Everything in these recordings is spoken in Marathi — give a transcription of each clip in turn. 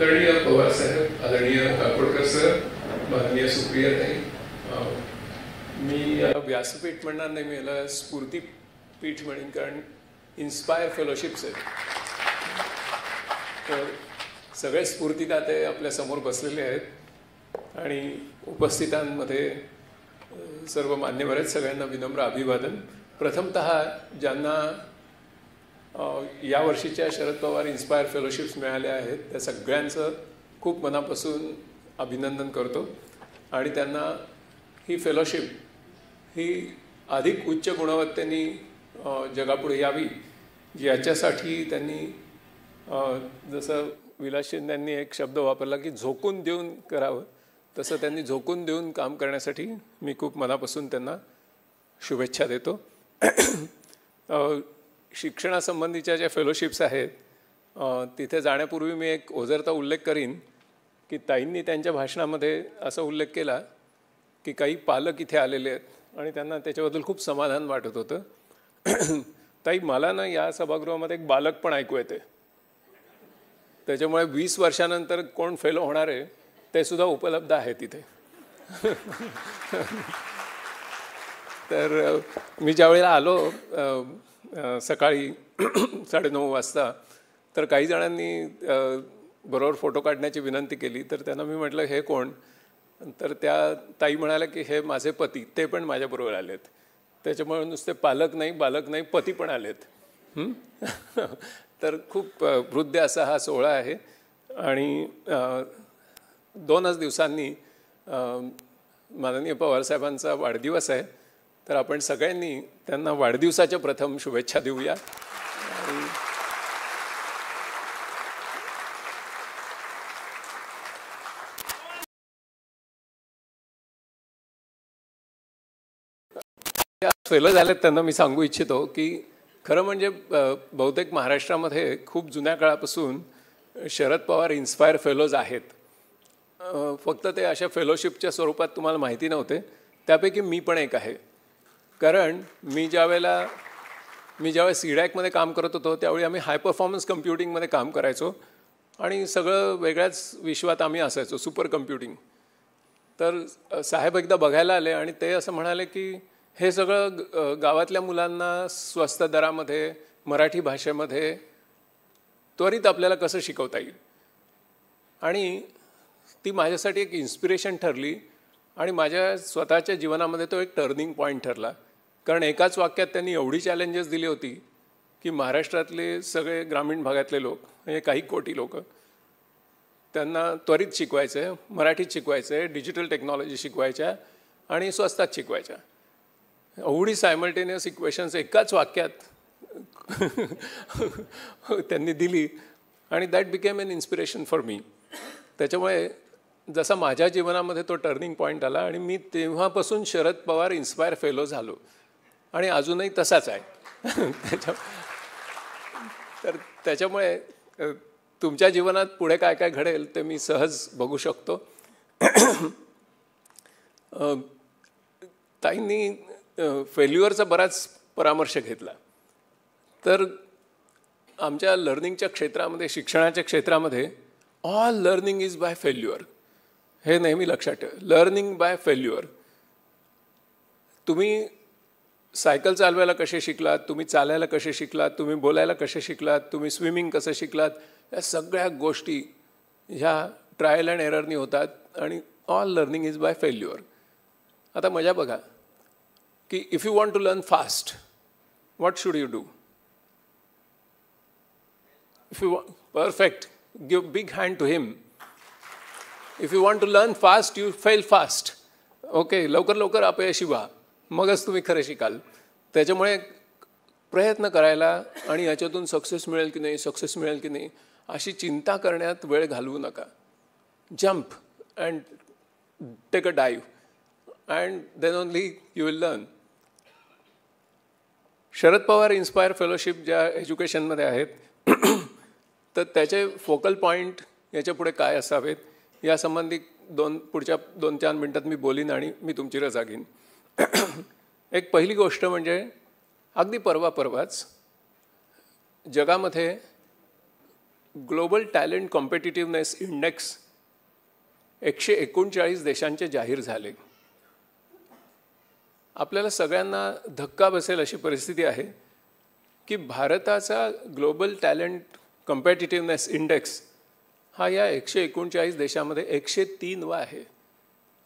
आदरणीय पवार साहेब, आदरणीय काकोडकर सर, माननीय सुप्रियाताई, मी व्यासपीठ म्हणणार नाही, मी याला स्फूर्तीपीठ म्हणेन, कारण इन्स्पायर फेलोशिप्स आहेत. तर सगळे स्फूर्तिदाते आपल्या समोर बसलेले आहेत आणि उपस्थितांमध्ये सर्व मान्यवर आहेत. सगळ्यांना विनम्र अभिवादन. प्रथमतः ज्यांना या वर्षीच्या शरद पवार इन्स्पायर फेलोशिप्स मिळाल्या आहेत त्या सगळ्यांचं खूप मनापासून अभिनंदन करतो आणि त्यांना ही फेलोशिप ही अधिक उच्च गुणवत्तेने जगापुढे यावी याच्यासाठी त्यांनी जसं विलास शिंदेंनी एक शब्द वापरला की झोकून देऊन करावं, तसं त्यांनी झोकून देऊन काम करण्यासाठी मी खूप मनापासून त्यांना शुभेच्छा देतो. शिक्षणासंबंधीच्या ज्या फेलोशिप्स आहेत तिथे जाण्यापूर्वी मी एक ओझरता उल्लेख करीन की ताईंनी त्यांच्या भाषणामध्ये असा उल्लेख केला की काही पालक इथे आलेले आहेत आणि त्यांना त्याच्याबद्दल खूप समाधान वाटत होतं. ताई, मला ना या सभागृहामध्ये एक बालक पण ऐकू येते, त्याच्यामुळे 20 वर्षानंतर कोण फेलो होणार आहे ते सुद्धा उपलब्ध आहे तिथे. तर मी ज्यावेळेला आलो सकाळी 9:30 वाजता, तर काही जणांनी बरोबर फोटो काढण्याची विनंती केली. तर त्यांना मी म्हटलं हे कोण, तर त्या ताई म्हणाल्या की हे माझे पती, ते पण माझ्याबरोबर आलेत. त्याच्यामुळे नुसते पालक नाही, बालक नाही, पती पण आलेत. तर खूप वृद्ध असा हा सोहळा आहे आणि 2च दिवसांनी माननीय पवारसाहेबांचा वाढदिवस आहे. तर आपण सगळ्यांनी त्यांना वाढदिवसाच्या प्रथम शुभेच्छा देऊया. फेलो झालेत त्यांना मी सांगू इच्छितो की खरं म्हणजे बहुतेक महाराष्ट्रामध्ये खूप जुन्या काळापासून शरद पवार इन्स्पायर फेलोज आहेत. फक्त ते अशा फेलोशिपच्या स्वरूपात तुम्हाला माहिती नव्हते. त्यापैकी मी पण एक आहे. कारण मी ज्यावेळेस सीडॅकमध्ये काम करत होतो त्यावेळी आम्ही हाय परफॉर्मन्स कम्प्युटिंगमध्ये काम करायचो आणि सगळं वेगळ्याच विश्वात आम्ही असायचो, सुपर कम्प्युटिंग. तर साहेब एकदा बघायला आले आणि ते असं म्हणाले की हे सगळं गावातल्या मुलांना स्वस्त दरामध्ये मराठी भाषेमध्ये त्वरित आपल्याला कसं शिकवता येईल. आणि ती माझ्यासाठी एक इन्स्पिरेशन ठरली आणि माझ्या स्वतःच्या जीवनामध्ये तो एक टर्निंग पॉईंट ठरला. कारण एकाच वाक्यात त्यांनी एवढी चॅलेंजेस दिली होती की महाराष्ट्रातले सगळे ग्रामीण भागातले लोक, म्हणजे काही कोटी लोक, त्यांना त्वरित शिकवायचं आहे, मराठीत शिकवायचं आहे, डिजिटल टेक्नॉलॉजी शिकवायच्या आणि स्वस्तात शिकवायच्या. एवढी सायमल्टेनियस इक्वेशन्स एकाच वाक्यात त्यांनी दिली आणि that became an inspiration for me. त्याच्यामुळे जसा माझ्या जीवनामध्ये तो टर्निंग पॉईंट आला आणि मी तेव्हापासून शरद पवार इन्स्पायर फेलो झालो आणि अजूनही तसाच आहे. तर त्याच्यामुळे तुमच्या जीवनात पुढे काय काय घडेल ते मी सहज बघू शकतो. ताईंनी फेल्युअरचा बराच परामर्श घेतला. तर आमच्या लर्निंगच्या क्षेत्रामध्ये, शिक्षणाच्या क्षेत्रामध्ये all learning is by failure, हे नेहमी लक्षात ठेवा. Learning by failure. तुम्ही सायकल चालवायला कसे शिकलात, तुम्ही चालायला कसे शिकलात, तुम्ही बोलायला कसे शिकलात, तुम्ही स्विमिंग कसं शिकलात, या सगळ्या गोष्टी ह्या ट्रायल अँड एररनी होतात आणि all learning is by failure. आता मजा बघा की if you want to learn fast, what should you do? If you perfect, give big hand to him. If you want to learn fast, you fail fast. Okay, लवकर लवकर अपयशी व्हा, मगच तुम्ही खरं शिकाल. त्याच्यामुळे प्रयत्न करायला आणि याच्यातून सक्सेस मिळेल की नाही, सक्सेस मिळेल की नाही अशी चिंता करण्यात वेळ घालवू नका. Jump and take a dive and then only you will learn. Sharad Pawar inspire fellowship ज्या एज्युकेशनमध्ये आहेत तर त्याचे फोकल पॉईंट याच्या पुढे काय असावेत यासंबंधी पुढच्या 2-4 मिनटात मी बोलीन आणि मी तुमची रजा घेईन. एक पहिली गोष्ट म्हणजे अगदी परवाच जगामध्ये ग्लोबल टॅलेंट कॉम्पिटिटिव्हनेस इंडेक्स 139 देशांचे जाहीर झाले. आपल्याला सगळ्यांना धक्का बसेल अशी परिस्थिती आहे की भारताचा ग्लोबल टॅलेंट कॉम्पिटिटिव्हनेस इंडेक्स हा या 139 देशामध्ये 103वा आहे.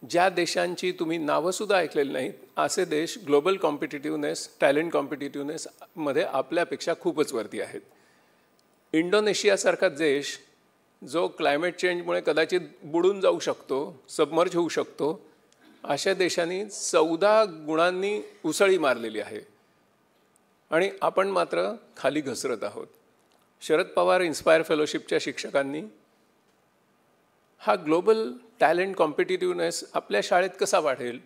ज्या देशांची तुम्ही नावंसुद्धा ऐकलेली नाहीत असे देश ग्लोबल कॉम्पिटिटिव्हनेस टॅलेंट कॉम्पिटिटिव्हनेसमध्ये आपल्यापेक्षा खूपच वरती आहेत. इंडोनेशियासारखा देश जो क्लायमेट चेंजमुळे कदाचित बुडून जाऊ शकतो, सबमर्ज होऊ शकतो, अशा देशांनी 14 गुणांनी उसळी मारलेली आहे आणि आपण मात्र खाली घसरत आहोत. शरद पवार इन्स्पायर फेलोशिपच्या शिक्षकांनी हा ग्लोबल टॅलेंट कॉम्पिटिटिव्हनेस आपल्या शाळेत कसा वाढेल,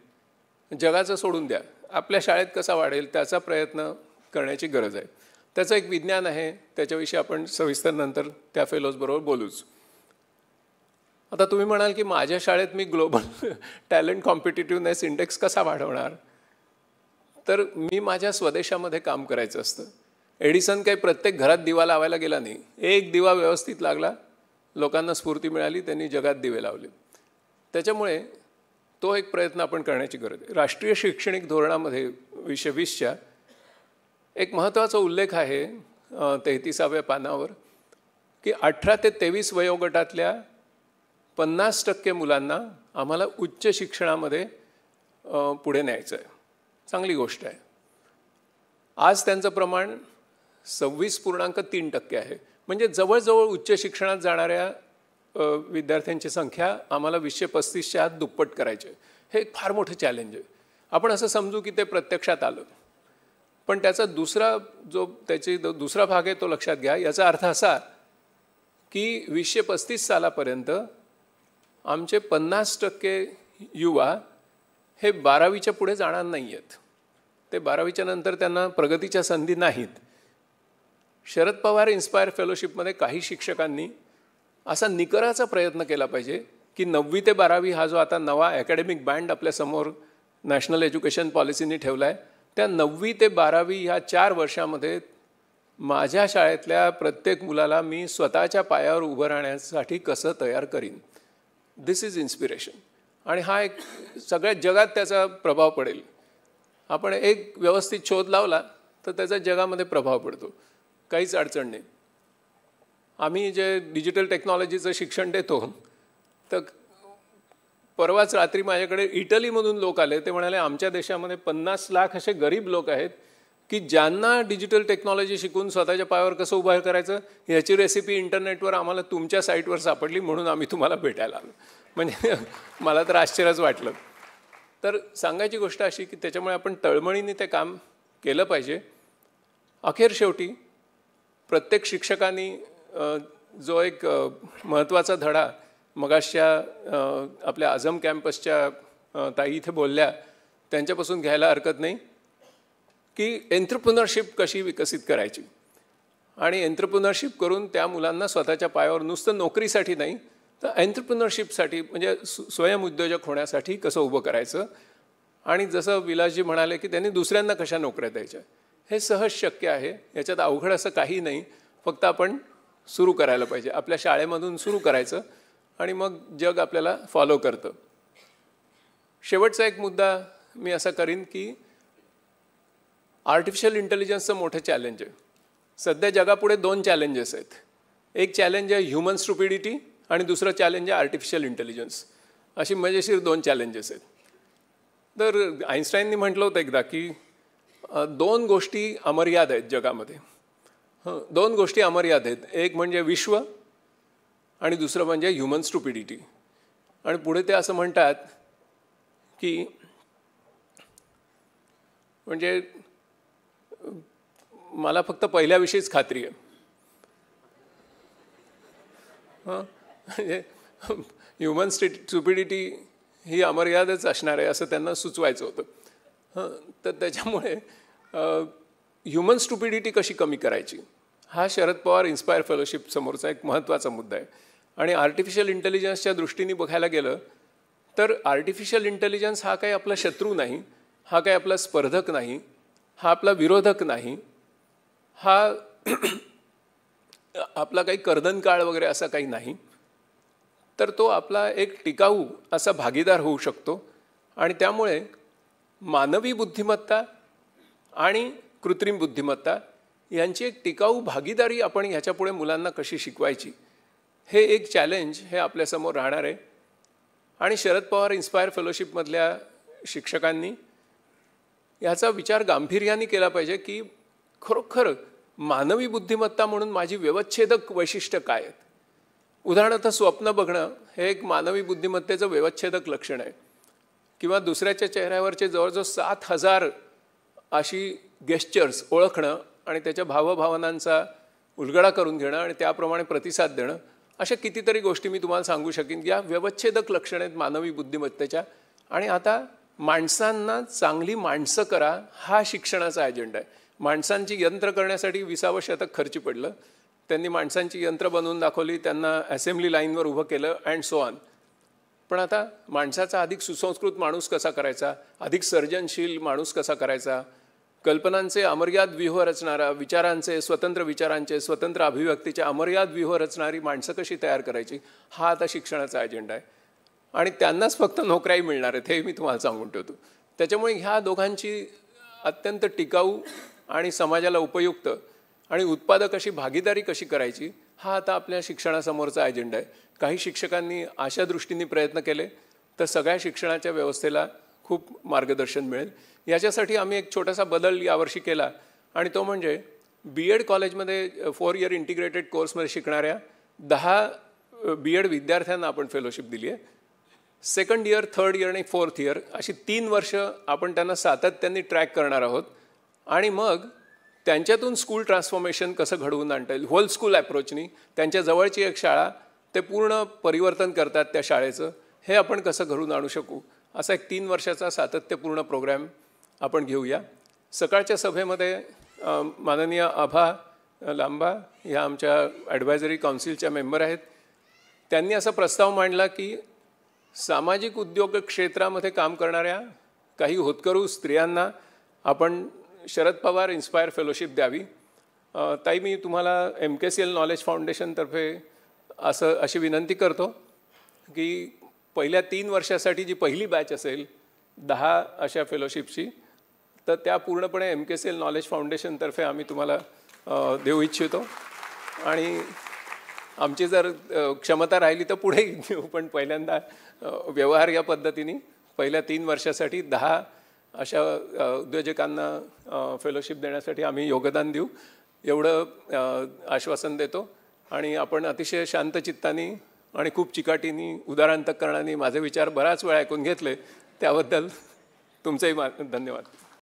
जगाचं सोडून द्या, आपल्या शाळेत कसा वाढेल त्याचा प्रयत्न करण्याची गरज आहे. त्याचं एक विज्ञान आहे, त्याच्याविषयी आपण सविस्तर नंतर त्या फेलोजबरोबर बोलूच. आता तुम्ही म्हणाल की माझ्या शाळेत मी ग्लोबल टॅलेंट कॉम्पिटिटिव्हनेस इंडेक्स कसा वाढवणार. तर मी माझ्या स्वदेशामध्ये काम करायचं असतं. एडिसन काही प्रत्येक घरात दिवा लावायला गेला नाही. एक दिवा व्यवस्थित लागला, लोकांना स्फूर्ती मिळाली, त्यांनी जगात दिवे लावले. त्याच्यामुळे तो एक प्रयत्न आपण करण्याची गरज आहे. राष्ट्रीय शैक्षणिक धोरणामध्ये 2020च्या एक महत्त्वाचा उल्लेख आहे 33व्या पानावर की 18 ते 23 वयोगटातल्या 50% मुलांना आम्हाला उच्च शिक्षणामध्ये पुढे न्यायचं आहे. चांगली गोष्ट आहे. आज त्यांचं प्रमाण 26.3% आहे. म्हणजे जवळजवळ उच्च शिक्षणात जाणाऱ्या विद्यार्थ्यांची संख्या आम्हाला 2035च्या आत दुप्पट करायची आहे. हे एक फार मोठं चॅलेंज आहे. आपण असं समजू की ते प्रत्यक्षात आलं, पण त्याचा दुसरा भाग आहे तो लक्षात घ्या. याचा अर्थ असा की 2035 सालापर्यंत आमचे 50% युवा हे 12वीच्या पुढे जाणार नाही आहेत. ते 12वीच्या नंतर त्यांना प्रगतीच्या संधी नाहीत. शरद पवार इन्स्पायर फेलोशिपमध्ये काही शिक्षकांनी असा निकराचा प्रयत्न केला पाहिजे की 9वी ते 12वी हा जो आता नवा अकॅडमिक बँड आपल्यासमोर नॅशनल एज्युकेशन पॉलिसीनी ठेवला आहे, त्या 9वी ते 12वी ह्या 4 वर्षामध्ये माझ्या शाळेतल्या प्रत्येक मुलाला मी स्वतःच्या पायावर उभं राहण्यासाठी कसं तयार करीन. दिस इज इन्स्पिरेशन. आणि हा एक सगळ्या जगात त्याचा प्रभाव पडेल. आपण एक व्यवस्थित शोध लावला तर त्याचा जगामध्ये प्रभाव पडतो, काहीच अडचण नाही. आम्ही जे डिजिटल टेक्नॉलॉजीचं शिक्षण देतो, तर परवाच रात्री माझ्याकडे इटलीमधून लोक आले. ते म्हणाले आमच्या देशामध्ये 50 लाख असे गरीब लोक आहेत की ज्यांना डिजिटल टेक्नॉलॉजी शिकून स्वतःच्या पायावर कसं उभं करायचं याची रेसिपी इंटरनेटवर आम्हाला तुमच्या साईटवर सापडली, म्हणून आम्ही तुम्हाला भेटायला आलो. म्हणजे मला तर आश्चर्यच वाटलं. तर सांगायची गोष्ट अशी की त्याच्यामुळे आपण तळमळीने ते काम केलं पाहिजे. अखेर शेवटी प्रत्येक शिक्षकांनी जो एक महत्त्वाचा धडा मगाशच्या आपल्या आझम कॅम्पसच्या ताई इथे बोलल्या त्यांच्यापासून घ्यायला हरकत नाही की एंट्रप्रेन्योरशिप कशी विकसित करायची आणि एंट्रप्रेन्योरशिप करून त्या मुलांना स्वतःच्या पायावर नुसतं नोकरीसाठी नाही तर एंट्रप्रेन्योरशिपसाठी म्हणजे स्वयंउद्योजक होण्यासाठी कसं उभं करायचं. आणि जसं विलासजी म्हणाले की त्यांनी दुसऱ्यांना कशा नोकऱ्या द्यायच्या, हे सहज शक्य आहे. याच्यात अवघड असं काही नाही. फक्त आपण सुरू करायला पाहिजे. आपल्या शाळेमधून सुरू करायचं आणि मग जग आपल्याला फॉलो करतं. शेवटचा एक मुद्दा मी असा करीन की आर्टिफिशियल इंटेलिजन्सचं मोठं चॅलेंज आहे. सध्या जगापुढे 2 चॅलेंजेस आहेत. एक चॅलेंज आहे ह्युमन स्टुपिडिटी आणि दुसरं चॅलेंज आहे आर्टिफिशियल इंटेलिजन्स. अशी मजेशीर 2 चॅलेंजेस आहेत. तर आईन्स्टाईननी म्हटलं होतं एकदा की 2 गोष्टी अमर्याद आहेत जगामध्ये. 2 गोष्टी अमर्याद आहेत. एक म्हणजे विश्व आणि दुसरं म्हणजे ह्युमन स्टुपिडिटी. आणि पुढे ते असं म्हणतात की म्हणजे मला फक्त पहिल्याविषयीच खात्री आहे. म्हणजे ह्युमन स्टुपिडिटी ही अमर्यादच असणार आहे असं त्यांना सुचवायचं होतं. तर त्याच्यामुळे ह्युमन स्टुपिडिटी कशी कमी करायची हा शरद पवार इन्स्पायर फेलोशिप समोरचा एक महत्त्वाचा मुद्दा आहे. आणि आर्टिफिशियल इंटेलिजन्सच्या दृष्टीने बघायला गेलं तर आर्टिफिशियल इंटेलिजन्स हा काही आपला शत्रू नाही, हा काही आपला स्पर्धक नाही, हा आपला विरोधक नाही. हा आपला काही कर्दनकाळ वगैरे असा काही नाही, तर तो आपला एक टिकाऊ असा भागीदार होऊ शकतो. आणि त्यामुळे मानवी बुद्धिमत्ता आणि कृत्रिम बुद्धिमत्ता यांची एक टिकाऊ भागीदारी आपण ह्याच्यापुढे मुलांना कशी शिकवायची, हे एक चॅलेंज हे आपल्यासमोर राहणार आहे. आणि शरद पवार इन्स्पायर फेलोशिपमधल्या शिक्षकांनी ह्याचा विचार गांभीर्याने केला पाहिजे की खरोखर मानवी बुद्धिमत्ता म्हणून माझी व्यवच्छेदक वैशिष्ट्य काय आहेत. उदाहरणार्थ स्वप्न बघणं हे एक मानवी बुद्धिमत्तेचं व्यवच्छेदक लक्षण आहे. किंवा दुसऱ्याच्या चेहऱ्यावरचे जवळजवळ 7,000 अशी गेस्चर्स ओळखणं आणि त्याच्या भावभावनांचा उलगडा करून घेणं आणि त्याप्रमाणे प्रतिसाद देणं, अशा कितीतरी गोष्टी मी तुम्हाला सांगू शकेन. या व्यवच्छेदक लक्षणे आहेत मानवी बुद्धिमत्तेच्या. आणि आता माणसांना चांगली माणसं करा हा शिक्षणाचा अजेंडा आहे. माणसांची यंत्र करण्यासाठी 20वं शतक खर्ची पडलं. त्यांनी माणसांची यंत्र बनवून दाखवली, त्यांना असेंब्ली लाईनवर उभं केलं अँड सो ऑन. पण आता माणसाचा अधिक सुसंस्कृत माणूस कसा करायचा, अधिक सर्जनशील माणूस कसा करायचा, कल्पनांचे अमर्याद व्यूह रचणारा, विचारांचे स्वतंत्र अभिव्यक्तीचे अमर्याद व्यूह रचणारी माणसं कशी तयार करायची, हा आता शिक्षणाचा अजेंडा आहे. आणि त्यांनाच फक्त नोकऱ्याही मिळणार आहेत हे मी तुम्हाला सांगून ठेवतो. त्याच्यामुळे ह्या दोघांची अत्यंत टिकाऊ आणि समाजाला उपयुक्त आणि उत्पादक अशी भागीदारी कशी करायची, हा आता आपल्या शिक्षणासमोरचा अजेंडा आहे. काही शिक्षकांनी अशा दृष्टीने प्रयत्न केले तर सगळ्या शिक्षणाच्या व्यवस्थेला खूप मार्गदर्शन मिळेल. याच्यासाठी आम्ही एक छोटासा बदल यावर्षी केला आणि तो म्हणजे BEd कॉलेजमध्ये 4 इयर इंटिग्रेटेड कोर्समध्ये शिकणाऱ्या 10 BEd विद्यार्थ्यांना आपण फेलोशिप दिली आहे. 2nd इयर, 3rd इयर आणि 4th इयर अशी 3 वर्ष आपण त्यांना सातत्याने ट्रॅक करणार आहोत. आणि मग त्यांच्यातून स्कूल ट्रान्सफॉर्मेशन कसं घडवून आणता येईल, होल स्कूल ॲप्रोचनी त्यांच्या जवळची एक शाळा ते पूर्ण परिवर्तन करतात त्या शाळेचं, हे आपण कसं घडवून आणू शकू, असा एक 3 वर्षाचा सातत्यपूर्ण प्रोग्रॅम आपण घेऊया. सकाळच्या सभेमध्ये माननीय आभा लांबा ह्या आमच्या ॲडवायझरी काउन्सिलच्या मेंबर आहेत. त्यांनी असा प्रस्ताव मांडला की सामाजिक उद्योग क्षेत्रामध्ये काम करणाऱ्या काही होतकरू स्त्रियांना आपण शरद पवार इन्स्पायर फेलोशिप द्यावी. ताई, मी तुम्हाला MKCL नॉलेज फाउंडेशनतर्फे अशी विनंती करतो की पहिल्या 3 वर्षासाठी जी पहिली बॅच असेल 10 अशा फेलोशिपची, तर त्या पूर्णपणे MKCL नॉलेज फाउंडेशनतर्फे आम्ही तुम्हाला देऊ इच्छितो. आणि आमची जर क्षमता राहिली तर पुढे घेऊ, पण पहिल्यांदा व्यवहार या पद्धतीने पहिल्या 3 वर्षासाठी 10 अशा उद्योजकांना फेलोशिप देण्यासाठी आम्ही योगदान देऊ एवढं आश्वासन देतो. आणि आपण अतिशय शांत चित्ताने आणि खूप चिकाटीने उदार अंतःकरणाने माझे विचार बराच वेळ ऐकून घेतले, त्याबद्दल तुमचेही धन्यवाद.